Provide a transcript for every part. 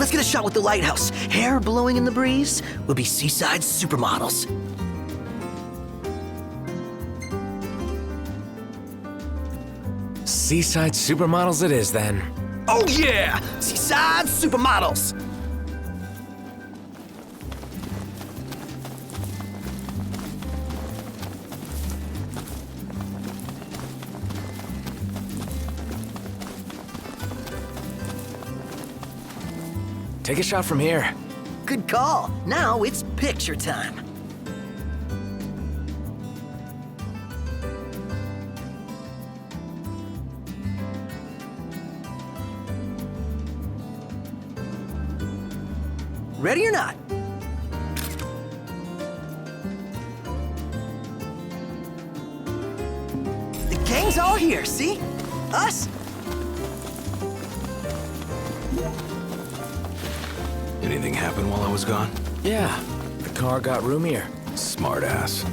let's get a shot with the lighthouse. Hair blowing in the breeze. We'll be seaside supermodels. Seaside supermodels it is, then. Oh yeah! Seaside supermodels! Take a shot from here. Good call. Now it's picture time. Ready or not? The gang's all here, see? Us? Anything happen while I was gone? Yeah, the car got roomier. Smart ass.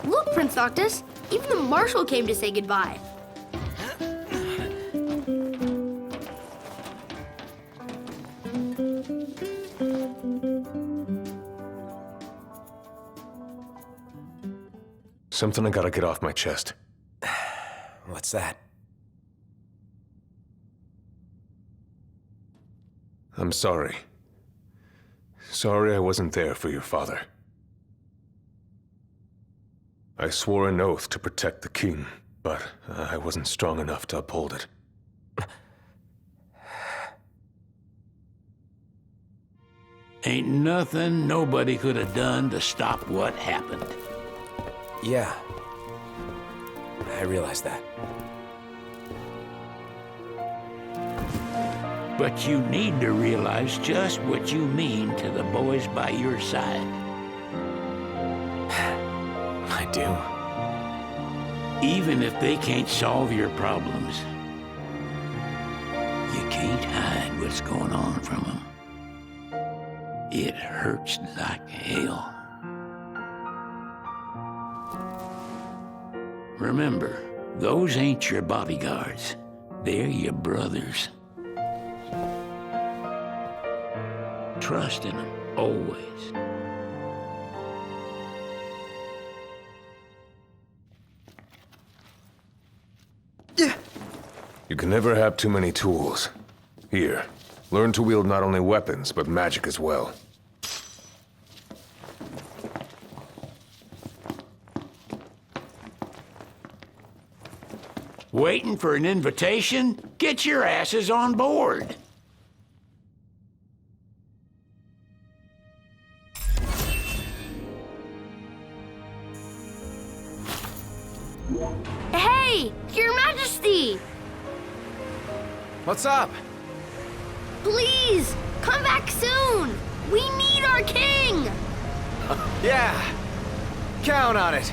Look, Prince Noctis, even the marshal came to say goodbye. Something I gotta get off my chest. What's that? I'm sorry. Sorry I wasn't there for your father. I swore an oath to protect the king, but I wasn't strong enough to uphold it. Ain't nothing nobody could have done to stop what happened. Yeah. I realize that. But you need to realize just what you mean to the boys by your side. I do. Even if they can't solve your problems, you can't hide what's going on from them. It hurts like hell. Remember, those ain't your bodyguards. They're your brothers. Trust in them, always. You can never have too many tools. Here, learn to wield not only weapons, but magic as well. Waiting for an invitation? Get your asses on board. Hey, Your Majesty! What's up? Please, come back soon! We need our king! Yeah, count on it.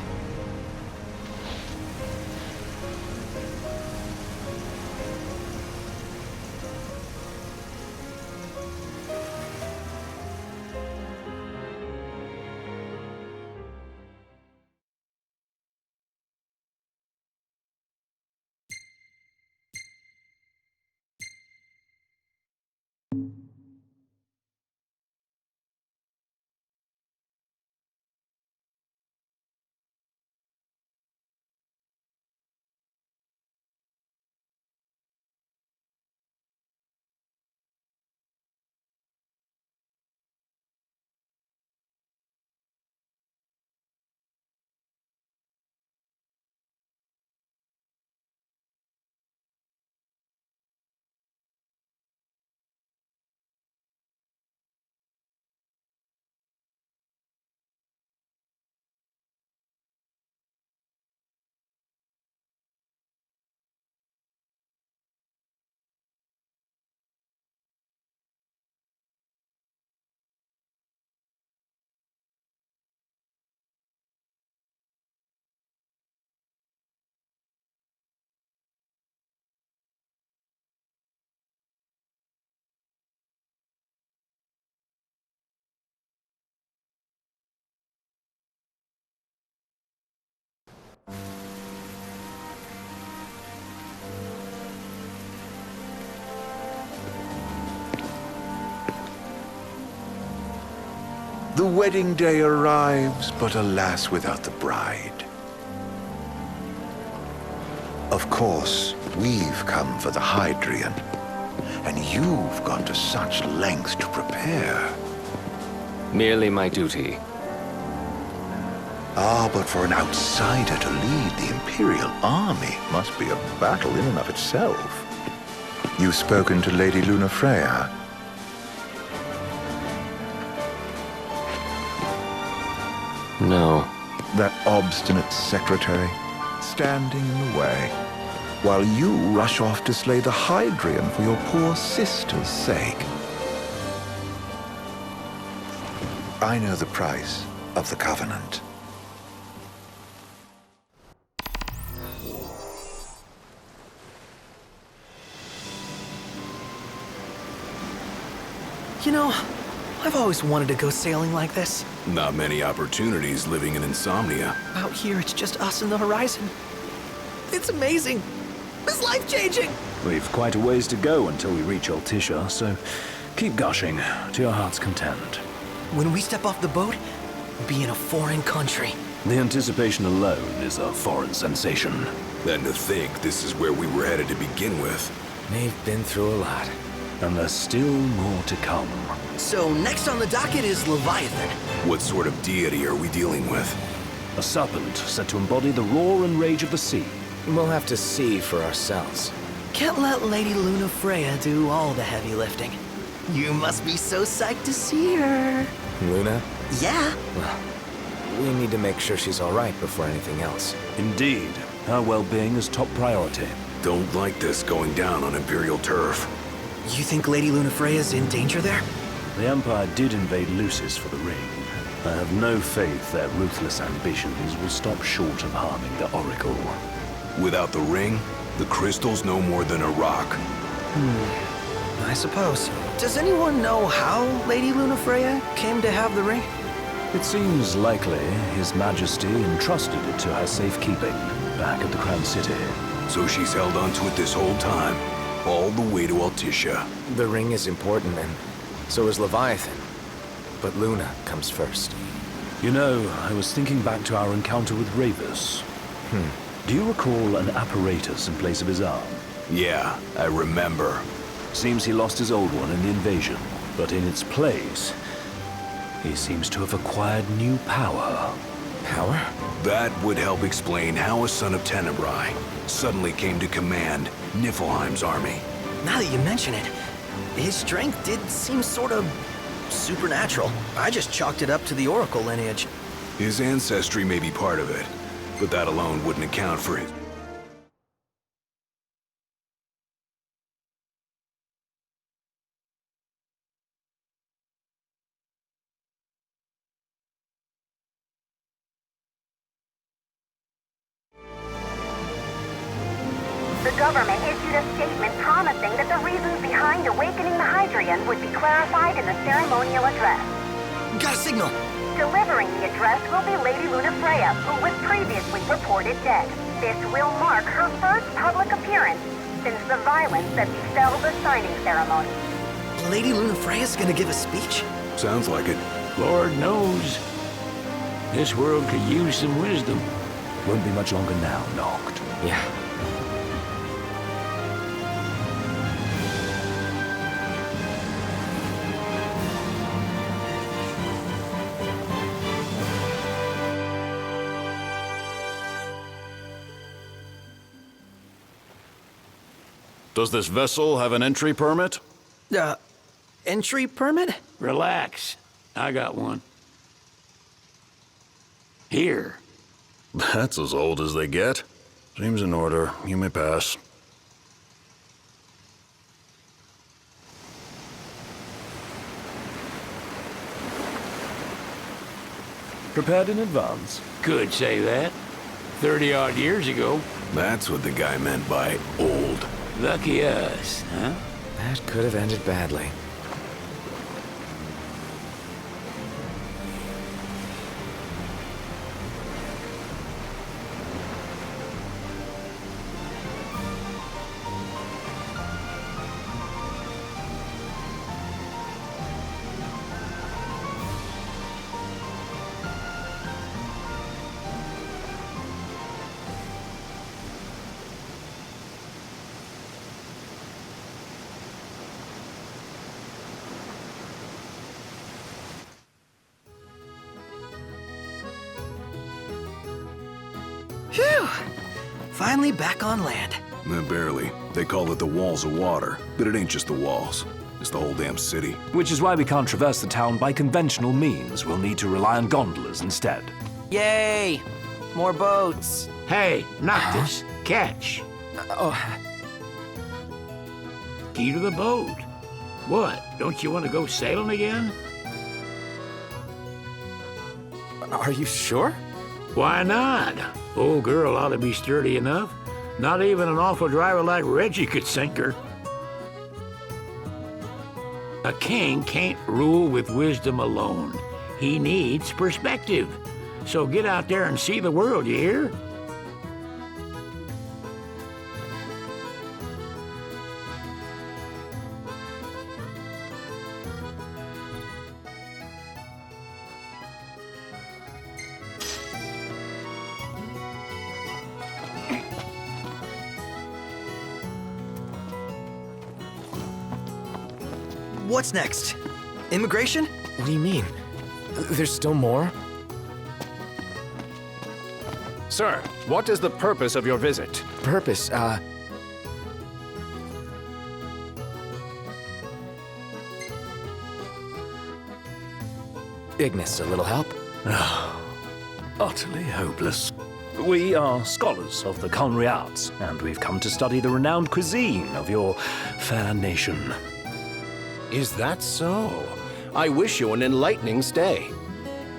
The wedding day arrives, but alas, without the bride. Of course, we've come for the Hydrian, and you've gone to such lengths to prepare. Merely my duty. Ah, but for an outsider to lead the Imperial army must be a battle in and of itself. You've spoken to Lady Lunafreya? No. That obstinate secretary, standing in the way, while you rush off to slay the Hydrian for your poor sister's sake. I know the price of the Covenant. You know, I've always wanted to go sailing like this. Not many opportunities living in Insomnia. Out here, it's just us and the horizon. It's amazing. It's life-changing. We've quite a ways to go until we reach Altissia, so keep gushing to your heart's content. When we step off the boat, we'll be in a foreign country. The anticipation alone is a foreign sensation. And to think this is where we were headed to begin with. They've been through a lot. And there's still more to come. So next on the docket is Leviathan. What sort of deity are we dealing with? A serpent said to embody the roar and rage of the sea. We'll have to see for ourselves. Can't let Lady Lunafreya do all the heavy lifting. You must be so psyched to see her. Luna? Yeah. Well, we need to make sure she's all right before anything else. Indeed, her well-being is top priority. Don't like this going down on Imperial turf. You think Lady Lunafreya's in danger there? The Empire did invade Lucis for the ring. I have no faith their ruthless ambitions will stop short of harming the Oracle. Without the ring, the crystal's no more than a rock. I suppose. Does anyone know how Lady Lunafreya came to have the ring? It seems likely His Majesty entrusted it to her safekeeping back at the Crown City. So she's held onto it this whole time, all the way to Altissia. The ring is important, and so is Leviathan. But Luna comes first. You know, I was thinking back to our encounter with Ravus. Do you recall an apparatus in place of his arm? Yeah, I remember. Seems he lost his old one in the invasion, but in its place, he seems to have acquired new power. Power? That would help explain how a son of Tenebrae suddenly came to command Niflheim's army. Now that you mention it, his strength did seem sort of supernatural. I just chalked it up to the Oracle lineage. His ancestry may be part of it, but that alone wouldn't account for his... The government issued a statement promising that the reasons behind awakening the Hydrian would be clarified in the ceremonial address. Got a signal! Delivering the address will be Lady Lunafreya, who was previously reported dead. This will mark her first public appearance since the violence that befell the signing ceremony. Lady Lunafreya's gonna give a speech? Sounds like it. Lord knows. This world could use some wisdom. Won't be much longer now, Noct. Yeah. Does this vessel have an entry permit? Entry permit? Relax. I got one. Here. That's as old as they get. Seems in order. You may pass. Prepared in advance? Could say that. 30-odd years ago. That's what the guy meant by old. Lucky us, huh? That could have ended badly. Phew! Finally back on land. Barely. They call it the Walls of Water, but it ain't just the walls. It's the whole damn city. Which is why we can't traverse the town by conventional means. We'll need to rely on gondolas instead. Yay! More boats. Hey, Noctis, catch. Key to the boat. What, don't you want to go sailing again? Are you sure? Why not? Old girl ought to be sturdy enough. Not even an awful driver like Reggie could sink her. A king can't rule with wisdom alone. He needs perspective. So get out there and see the world, you hear? What's next? Immigration? What do you mean? There's still more? Sir, what is the purpose of your visit? Purpose, Ignis, a little help? Utterly hopeless. We are scholars of the culinary arts, and we've come to study the renowned cuisine of your fair nation. Is that so? I wish you an enlightening stay.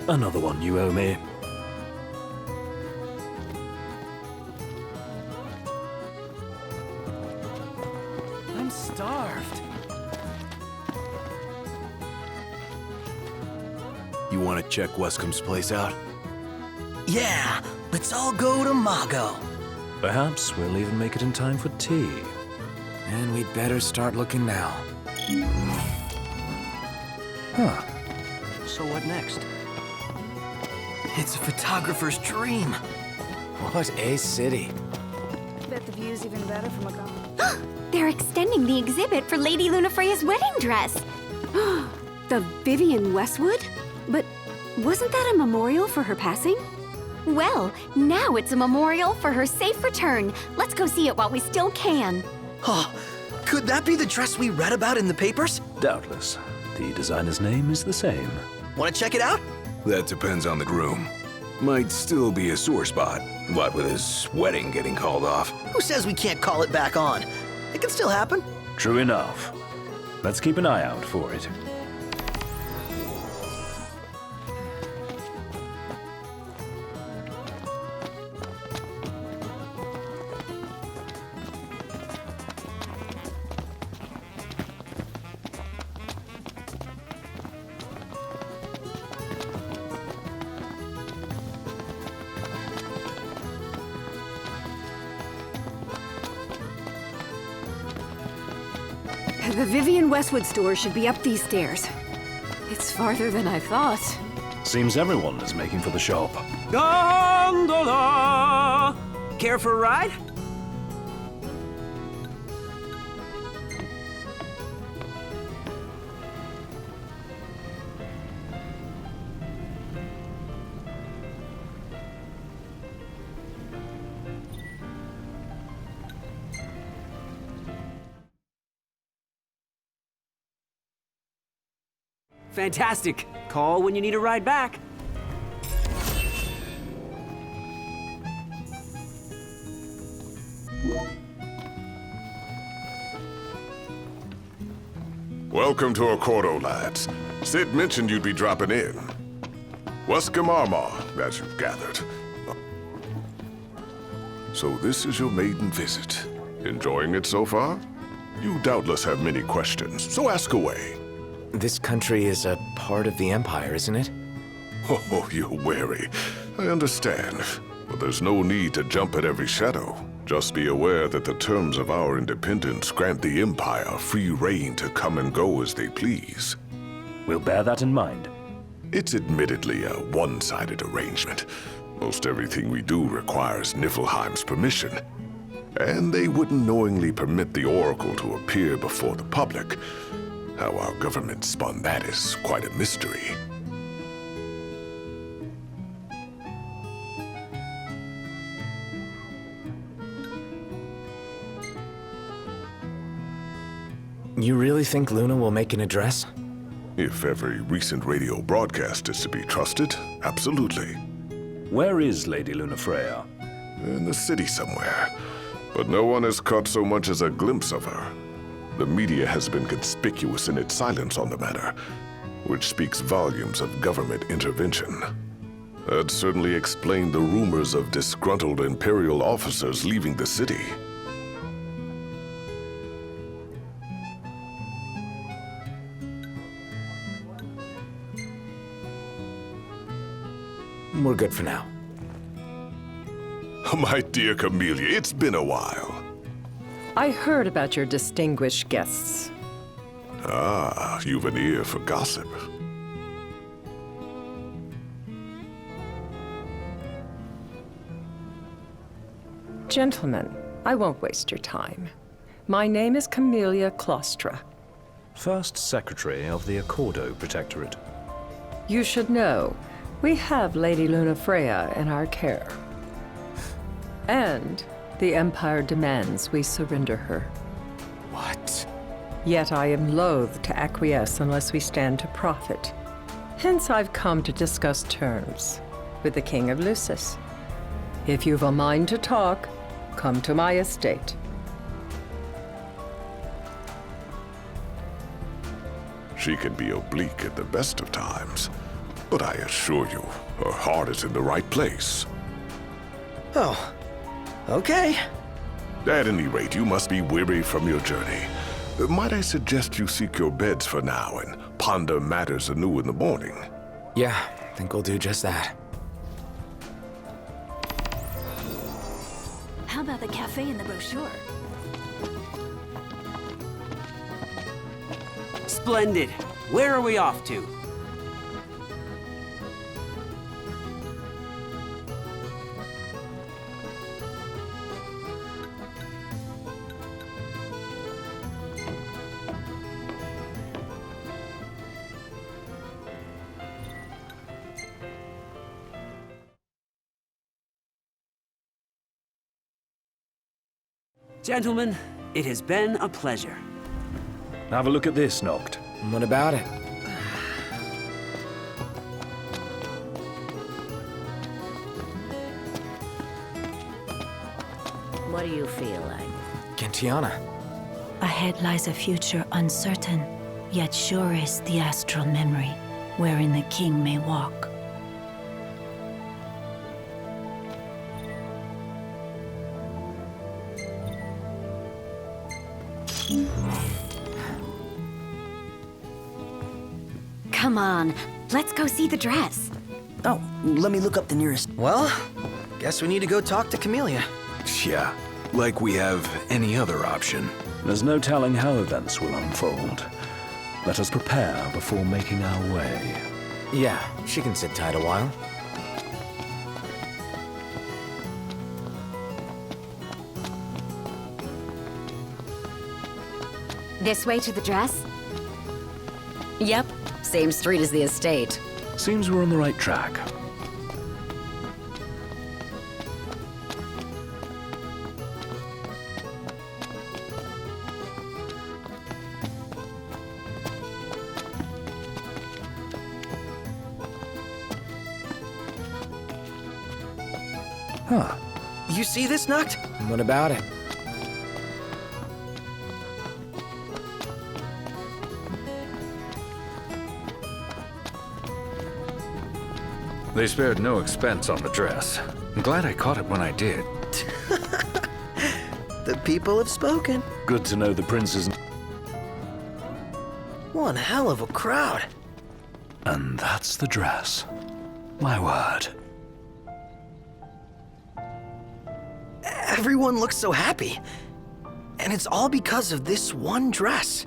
Another one you owe me. I'm starved. You want to check Westcomb's place out? Yeah, let's all go to Mago. Perhaps we'll even make it in time for tea. And we'd better start looking now. Huh. So what next? It's a photographer's dream. What a city. Bet the view's even better from a gondola. They're extending the exhibit for Lady Lunafreya's wedding dress. The Vivian Westwood? But wasn't that a memorial for her passing? Well, now it's a memorial for her safe return. Let's go see it while we still can. Oh, could that be the dress we read about in the papers? Doubtless. The designer's name is the same. Want to check it out? That depends on the groom. Might still be a sore spot, what with his wedding getting called off. Who says we can't call it back on? It can still happen. True enough. Let's keep an eye out for it. The Vivian Westwood store should be up these stairs. It's farther than I thought. Seems everyone is making for the shop. Gondola! Care for a ride? Fantastic. Call when you need a ride back. Welcome to Accordo, lads. Sid mentioned you'd be dropping in. Wescamarma, as you've gathered. So this is your maiden visit. Enjoying it so far? You doubtless have many questions, so ask away. This country is a part of the Empire, isn't it? Oh, you're wary. I understand. But there's no need to jump at every shadow. Just be aware that the terms of our independence grant the Empire free reign to come and go as they please. We'll bear that in mind. It's admittedly a one-sided arrangement. Most everything we do requires Niflheim's permission. And they wouldn't knowingly permit the Oracle to appear before the public. How our government spun that is quite a mystery. You really think Luna will make an address? If every recent radio broadcast is to be trusted, absolutely. Where is Lady Lunafreya? In the city somewhere. But no one has caught so much as a glimpse of her. The media has been conspicuous in its silence on the matter, which speaks volumes of government intervention. That certainly explained the rumors of disgruntled Imperial officers leaving the city. We're good for now. My dear Camellia, it's been a while. I heard about your distinguished guests. Ah, you've an ear for gossip. Gentlemen, I won't waste your time. My name is Camellia Claustra. First Secretary of the Accordo Protectorate. You should know, we have Lady Lunafreya in our care. And the Empire demands we surrender her. What? Yet I am loath to acquiesce unless we stand to profit. Hence I've come to discuss terms with the King of Lucis. If you've a mind to talk, come to my estate. She can be oblique at the best of times, but I assure you, her heart is in the right place. Oh, okay. At any rate, you must be weary from your journey. Might I suggest you seek your beds for now and ponder matters anew in the morning? Yeah, I think we'll do just that. How about the cafe in the brochure? Splendid. Where are we off to? Gentlemen, it has been a pleasure. Have a look at this, Noct. What about it? are you feeling? Gentiana. Ahead lies a future uncertain, yet sure is the astral memory, wherein the king may walk. Come on, let's go see the dress. Oh, let me look up the nearest. Well, guess we need to go talk to Camellia. Yeah, like we have any other option. There's no telling how events will unfold. Let us prepare before making our way. Yeah, she can sit tight a while. This way to the dress? Yep, same street as the estate. Seems we're on the right track. Huh. You see this, Noct? What about it? They spared no expense on the dress. I'm glad I caught it when I did. The people have spoken. Good to know the prince's... One hell of a crowd. And that's the dress. My word. Everyone looks so happy. And it's all because of this one dress.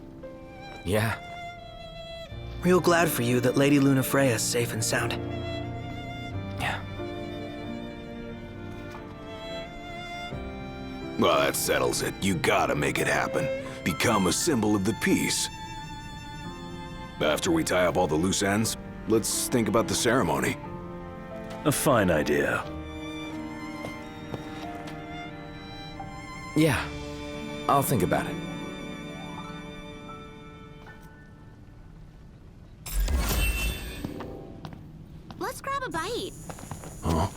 Yeah. Real glad for you that Lady Luna Freya's safe and sound. Yeah. Well, that settles it. You gotta make it happen. Become a symbol of the peace. After we tie up all the loose ends, let's think about the ceremony. A fine idea. Yeah, I'll think about it. Let's grab a bite. Huh?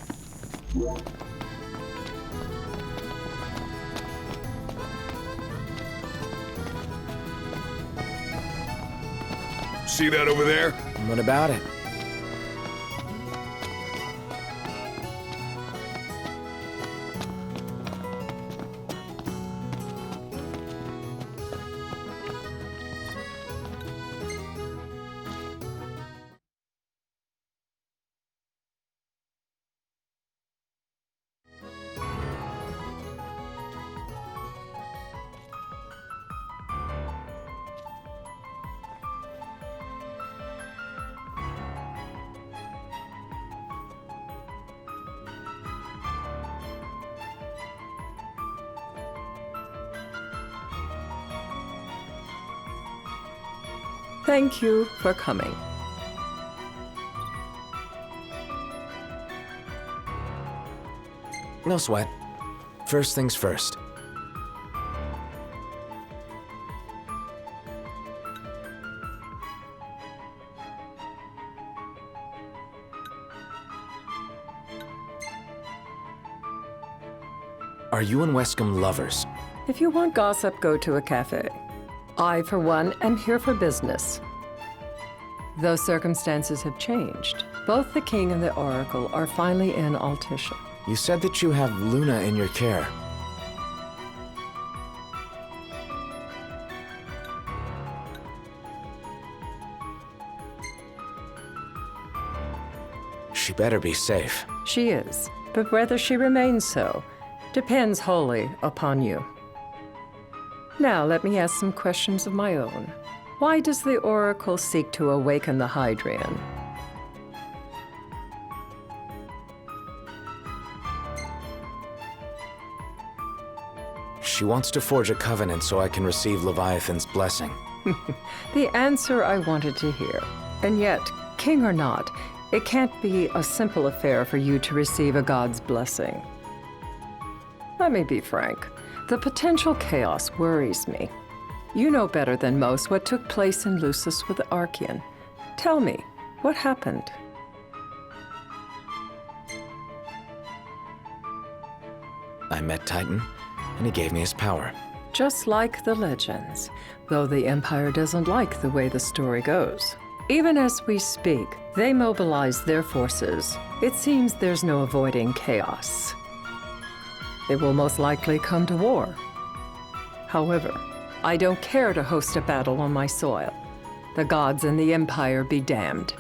See that over there? What about it? Thank you for coming. No sweat. First things first. Are you and Wescombe lovers? If you want gossip, go to a cafe. I, for one, am here for business. Though circumstances have changed, both the king and the oracle are finally in Altissia. You said that you have Luna in your care. She better be safe. She is, but whether she remains so depends wholly upon you. Now, let me ask some questions of my own. Why does the Oracle seek to awaken the Hydrian? She wants to forge a covenant so I can receive Leviathan's blessing. The answer I wanted to hear. And yet, king or not, it can't be a simple affair for you to receive a god's blessing. Let me be frank. The potential chaos worries me. You know better than most what took place in Lucis with Archean. Tell me, what happened? I met Titan, and he gave me his power. Just like the legends, though the Empire doesn't like the way the story goes. Even as we speak, they mobilize their forces. It seems there's no avoiding chaos. It will most likely come to war. However, I don't care to host a battle on my soil. The gods and the Empire be damned.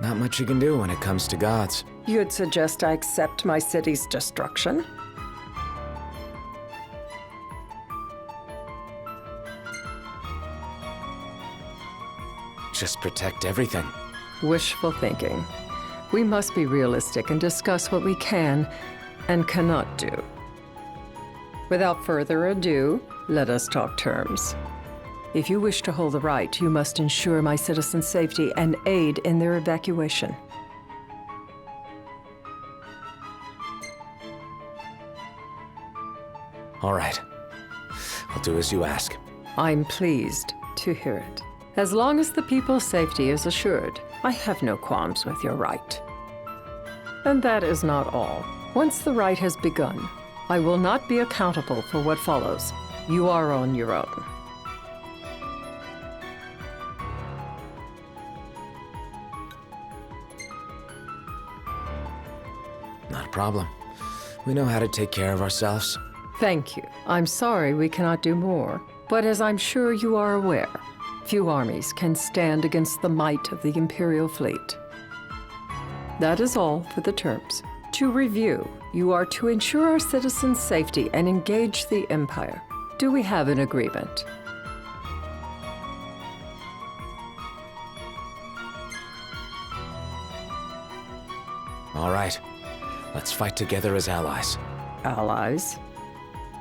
Not much you can do when it comes to gods. You'd suggest I accept my city's destruction? Just protect everything. Wishful thinking. We must be realistic and discuss what we can and cannot do. Without further ado, let us talk terms. If you wish to hold the right, you must ensure my citizens' safety and aid in their evacuation. All right. I'll do as you ask. I'm pleased to hear it. As long as the people's safety is assured, I have no qualms with your right. And that is not all. Once the right has begun, I will not be accountable for what follows. You are on your own. Not a problem. We know how to take care of ourselves. Thank you. I'm sorry we cannot do more, but as I'm sure you are aware, few armies can stand against the might of the Imperial fleet. That is all for the terms. To review, you are to ensure our citizens' safety and engage the Empire. Do we have an agreement? All right. Let's fight together as allies. Allies?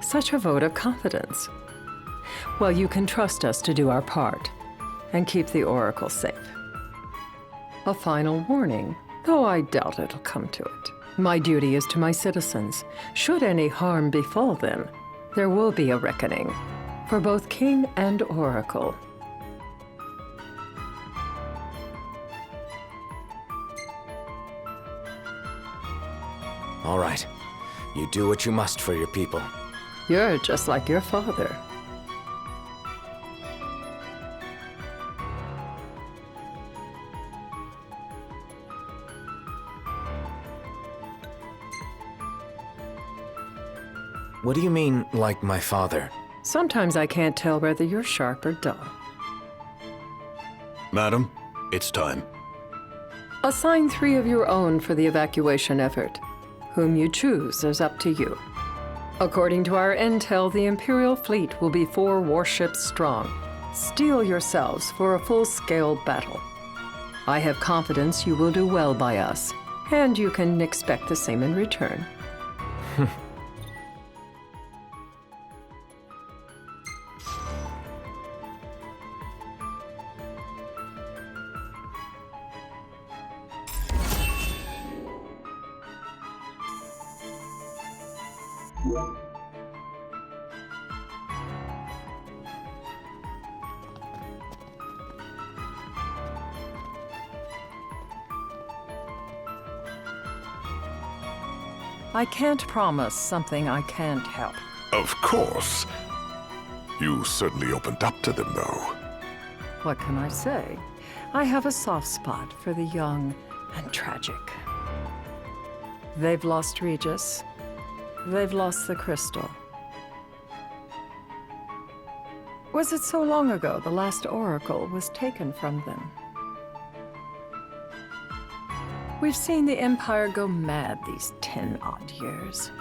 Such a vote of confidence. Well, you can trust us to do our part and keep the Oracle safe. A final warning, though I doubt it'll come to it. My duty is to my citizens. Should any harm befall them, there will be a reckoning for both King and Oracle. All right. You do what you must for your people. You're just like your father. What do you mean, like my father? Sometimes I can't tell whether you're sharp or dull. Madam, it's time. Assign 3 of your own for the evacuation effort. Whom you choose is up to you. According to our intel, the Imperial fleet will be 4 warships strong. Steel yourselves for a full-scale battle. I have confidence you will do well by us, and you can expect the same in return. I can't promise something I can't help. Of course. You certainly opened up to them, though. What can I say? I have a soft spot for the young and tragic. They've lost Regis. They've lost the crystal. Was it so long ago the last oracle was taken from them? We've seen the Empire go mad these 10-odd years.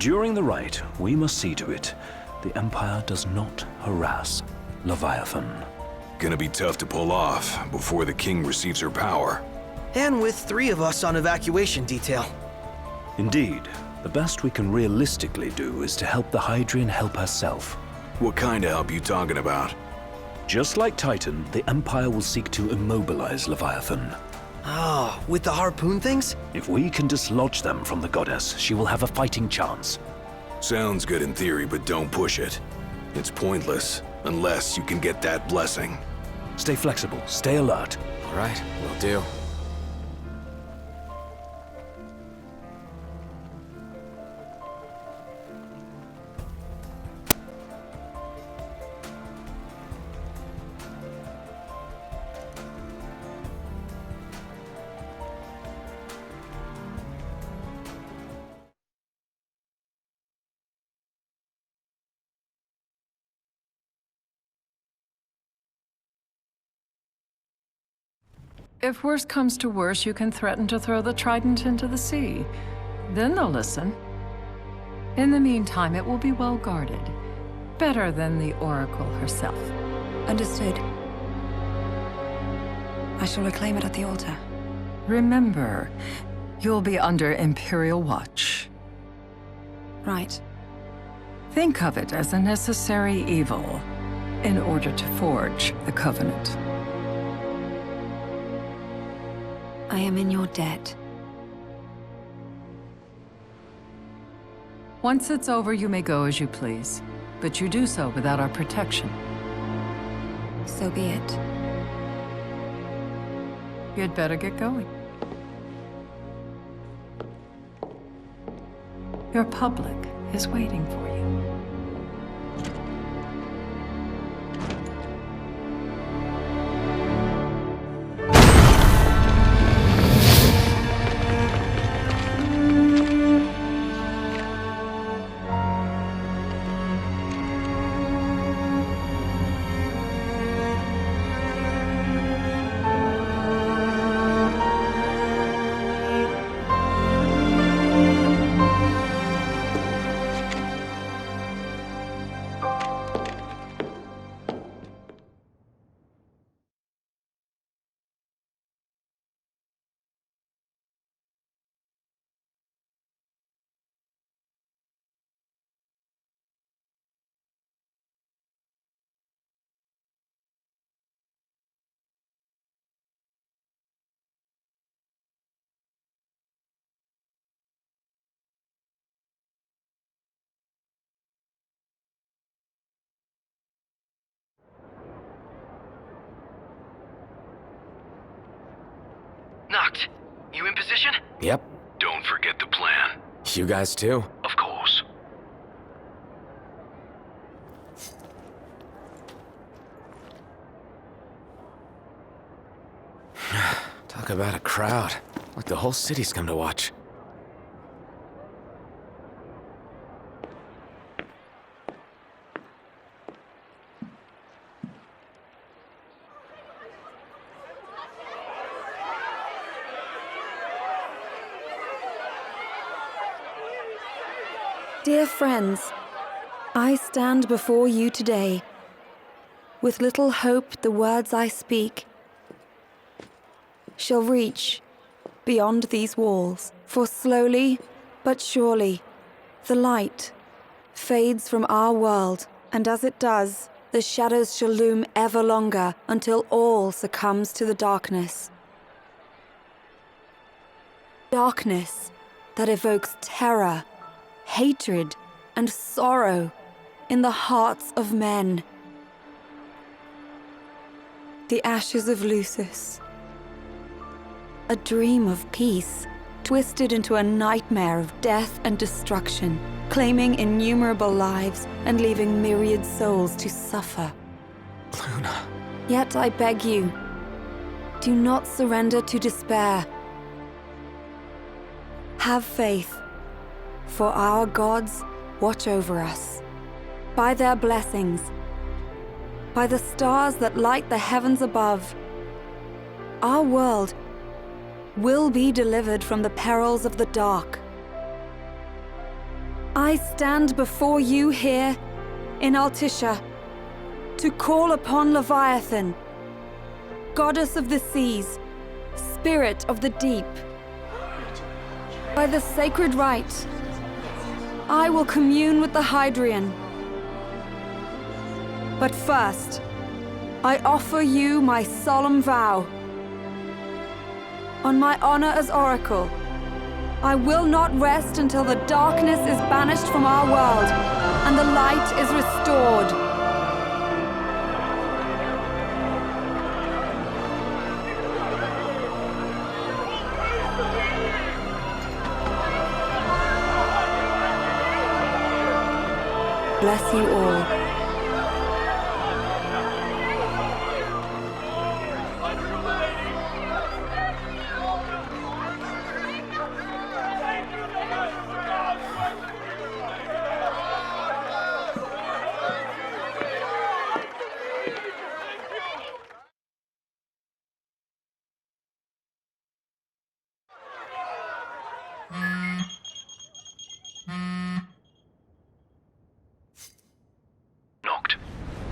During the rite, we must see to it the Empire does not harass Leviathan. Gonna be tough to pull off before the king receives her power. And with 3 of us on evacuation detail. Indeed. The best we can realistically do is to help the Hydrian help herself. What kind of help you talking about? Just like Titan, the Empire will seek to immobilize Leviathan. Oh, with the harpoon things? If we can dislodge them from the goddess, she will have a fighting chance. Sounds good in theory, but don't push it. It's pointless, unless you can get that blessing. Stay flexible, stay alert. All right, will do. If worse comes to worse, you can threaten to throw the trident into the sea. Then they'll listen. In the meantime, it will be well guarded. Better than the Oracle herself. Understood. I shall reclaim it at the altar. Remember, you'll be under Imperial watch. Right. Think of it as a necessary evil in order to forge the Covenant. I am in your debt. Once it's over, you may go as you please, but you do so without our protection. So be it. You'd better get going. Your public is waiting for you. Noct, you in position? Yep. Don't forget the plan. You guys too? Of course. Talk about a crowd. Like the whole city's come to watch. Dear friends, I stand before you today. With little hope the words I speak shall reach beyond these walls. For slowly but surely, the light fades from our world, and as it does, the shadows shall loom ever longer until all succumbs to the darkness. Darkness that evokes terror, hatred, and sorrow in the hearts of men. The ashes of Lucis. A dream of peace, twisted into a nightmare of death and destruction, claiming innumerable lives and leaving myriad souls to suffer. Luna. Yet I beg you, do not surrender to despair. Have faith, for our gods watch over us. By their blessings, by the stars that light the heavens above, our world will be delivered from the perils of the dark. I stand before you here in Altissia to call upon Leviathan goddess of the seas, spirit of the deep. By the sacred rite, I will commune with the Hydrian. But first, I offer you my solemn vow. On my honor as Oracle, I will not rest until the darkness is banished from our world and the light is restored. Bless you all. Knocked.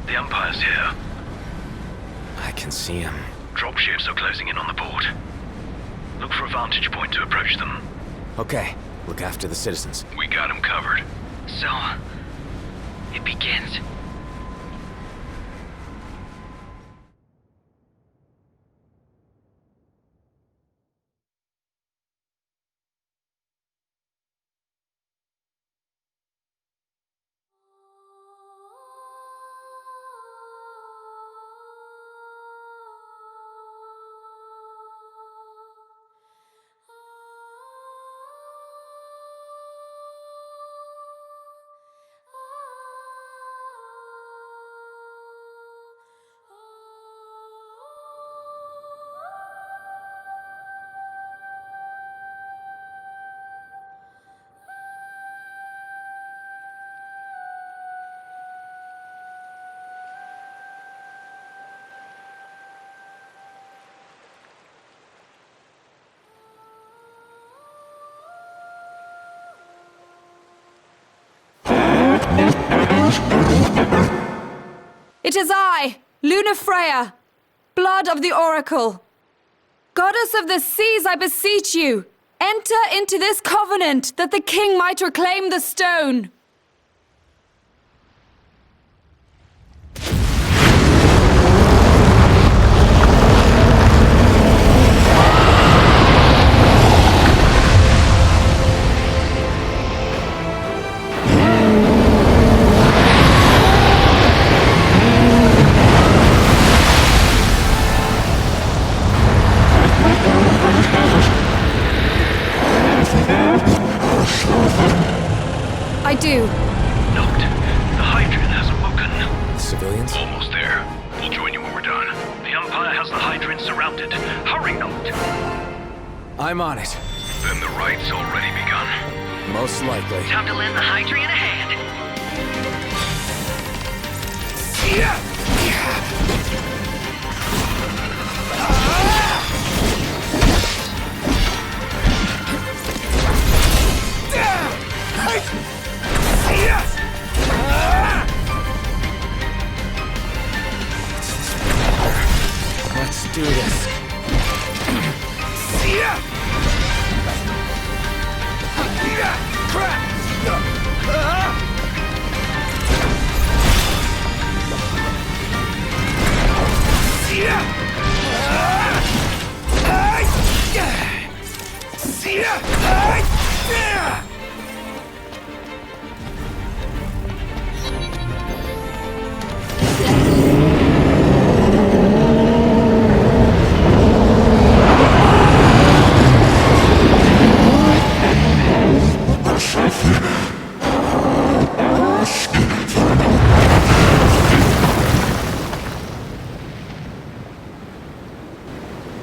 The Empire's here. I can see him. Dropships are closing in on the port. Look for a vantage point to approach them. Okay, look after the citizens. We got them covered. So, it begins. It is I, Luna Freya, blood of the Oracle. Goddess of the seas, I beseech you, enter into this covenant that the king might reclaim the stone. I do. Knocked. The Hydrian has awoken. The civilians? Almost there. We'll join you when we're done. The Empire has the Hydrian surrounded. Hurry, Knocked! I'm on it. Then the rite's already begun. Most likely. Time to lend the Hydrian a hand. Let's do this.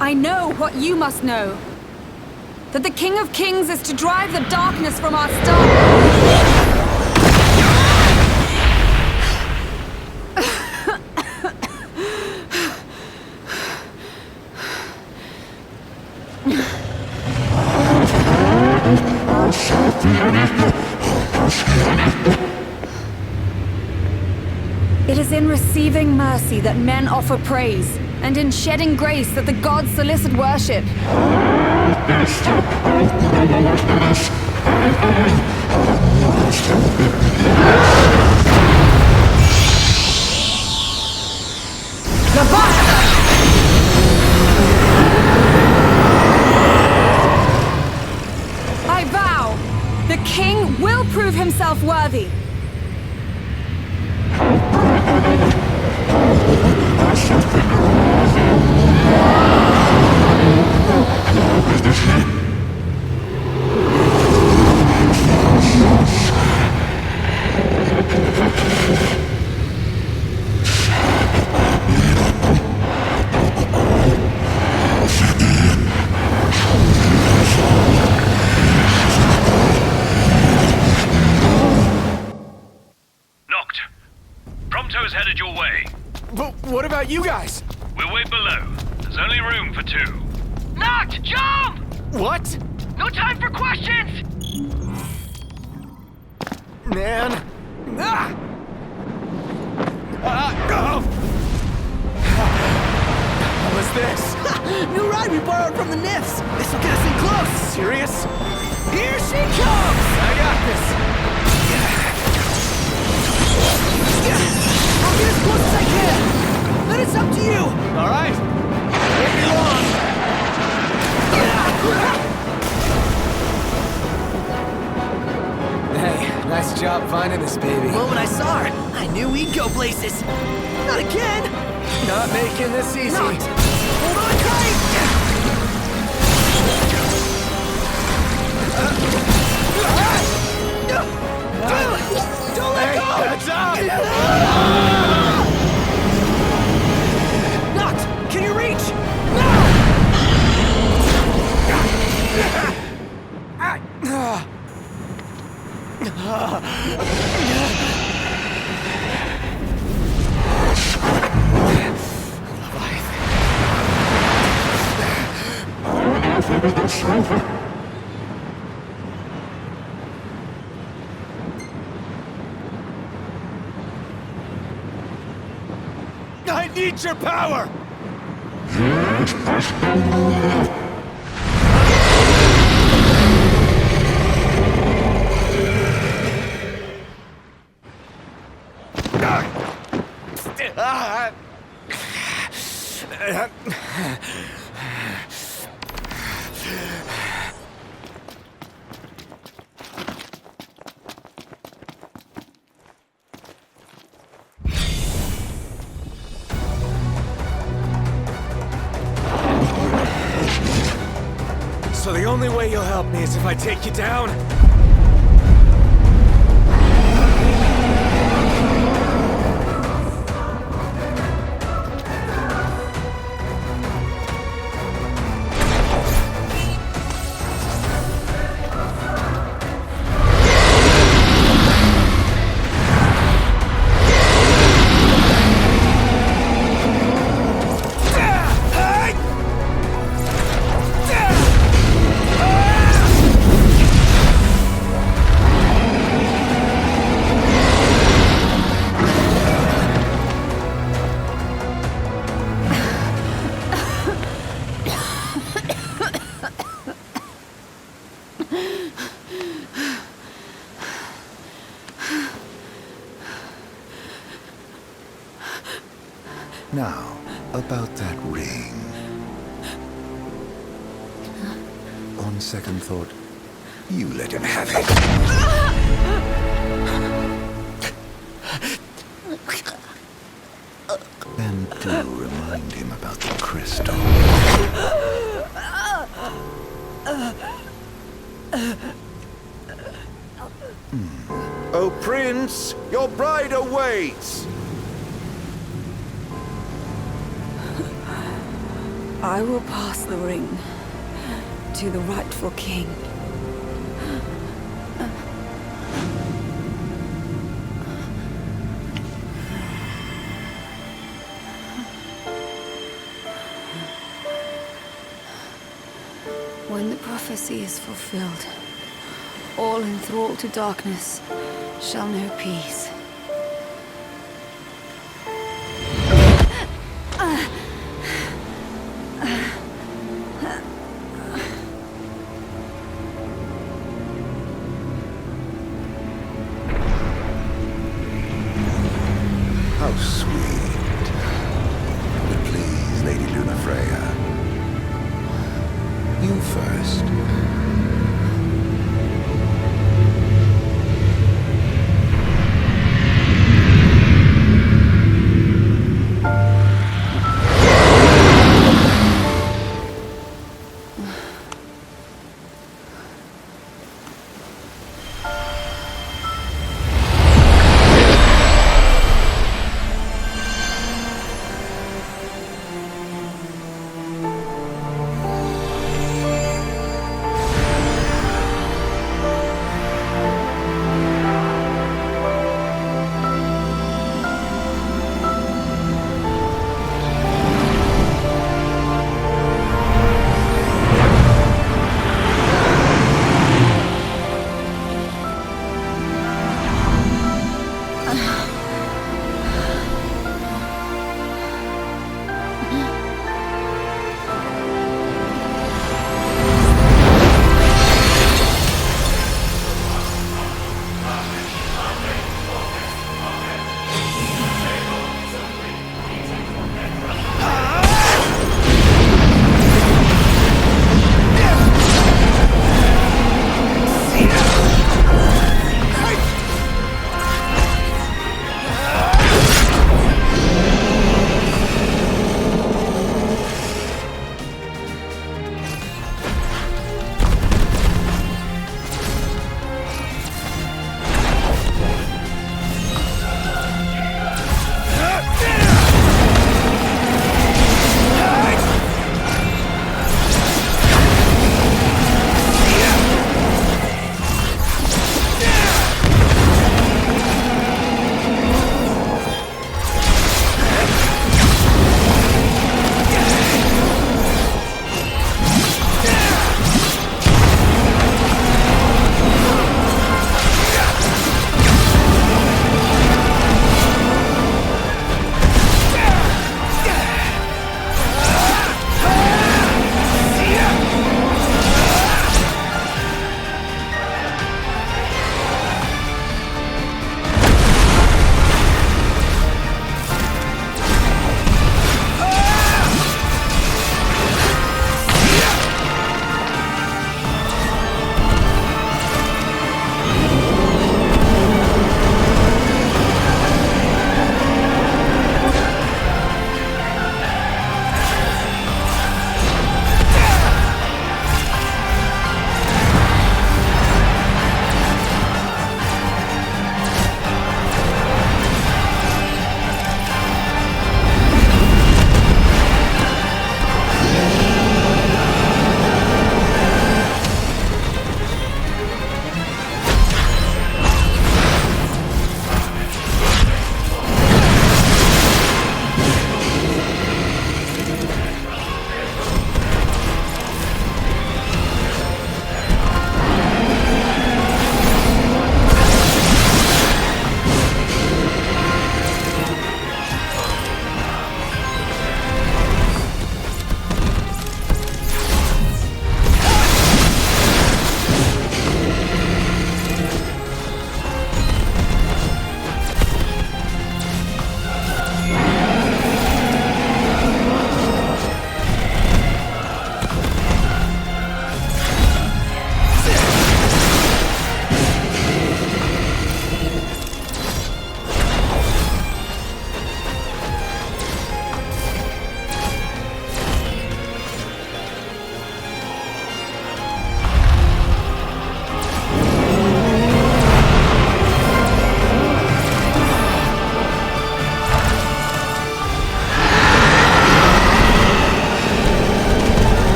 I know what you must know. That the King of Kings is to drive the darkness from our star. It is in receiving mercy that men offer praise, and in shedding grace that the gods solicit worship. I vow, the king will prove himself worthy. Knocked. Prompto's headed your way. But what about you guys? We'll wait below. There's only room for two. Knocked! Jump! What? No time for questions! Man. Ah! What was this? New ride we borrowed from the Nifs! This'll get us in close! Serious? Here she comes! I got this. I'll get as close as I can! Then it's up to you! All right. Won't be long. Hey, nice job finding this baby. The moment I saw her, I knew we'd go places. Not again! Not making this easy. Not. Hold on tight! Don't let go! Heads up! Knocked! Can you reach? I need your power! So the only way you'll help me is if I take you down? Now, about that ring. On second thought, you let him have it. And do remind him about the crystal. Oh, Prince, your bride awaits! I will pass the ring to the rightful king. When the prophecy is fulfilled, all enthralled to darkness shall know peace.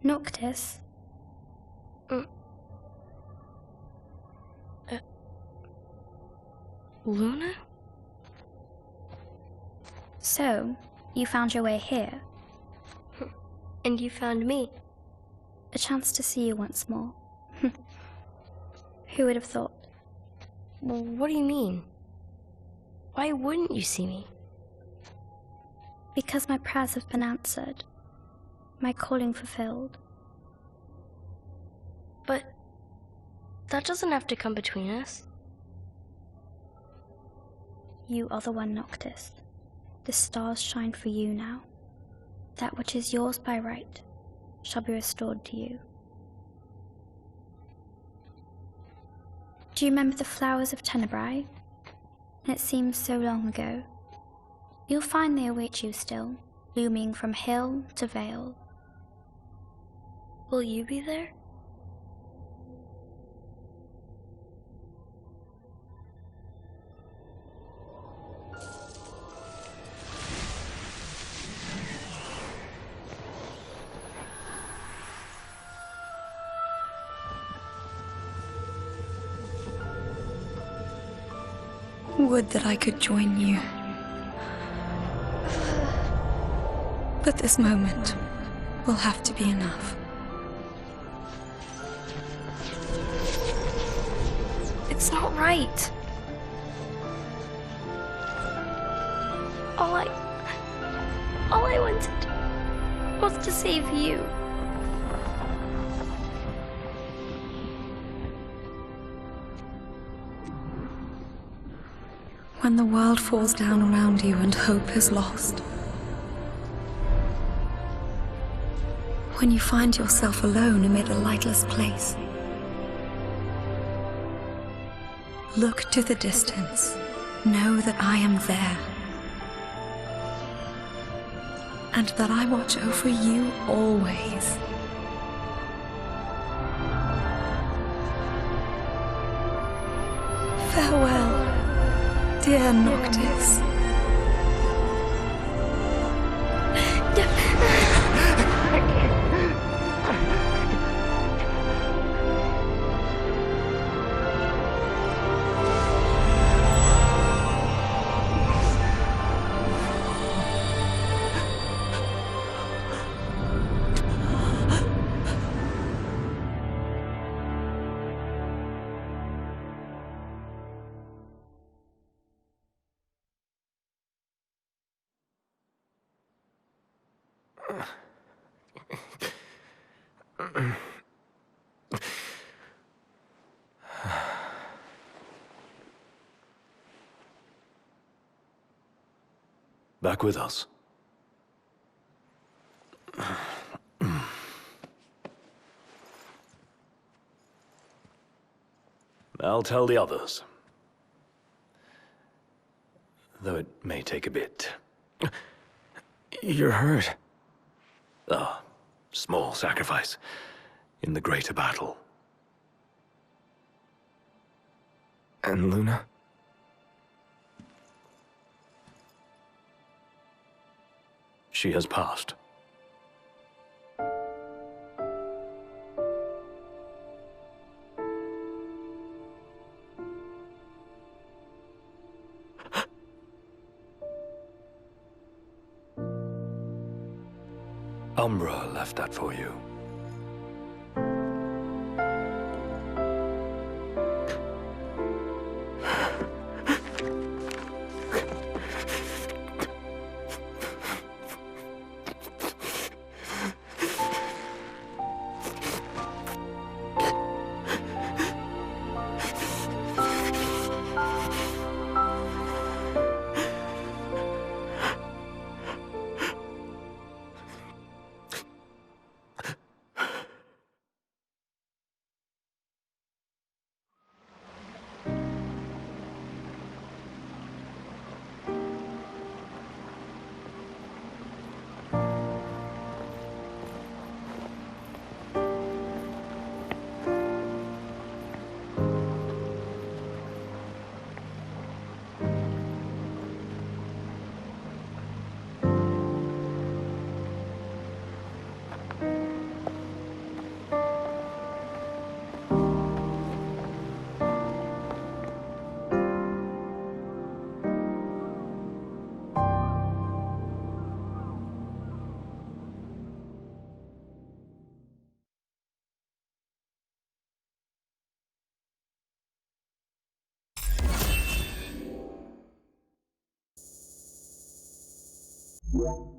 Noctis? Luna? So, you found your way here. And you found me. A chance to see you once more. Who would have thought? Well, what do you mean? Why wouldn't you see me? Because my prayers have been answered. My calling fulfilled. But that doesn't have to come between us. You are the one, Noctis. The stars shine for you now. That which is yours by right shall be restored to you. Do you remember the flowers of Tenebrae? It seems so long ago. You'll find they await you still, blooming from hill to vale. Will you be there? Would that I could join you. But this moment will have to be enough. It's not right. All I wanted was to save you. When the world falls down around you and hope is lost. When you find yourself alone amid a lightless place. Look to the distance. Know that I am there. And that I watch over you always. Farewell. Dear Noctis. Back with us. I'll tell the others. Though it may take a bit. You're hurt. A small sacrifice in the greater battle. And Luna? She has passed. Umbra left that for you. you.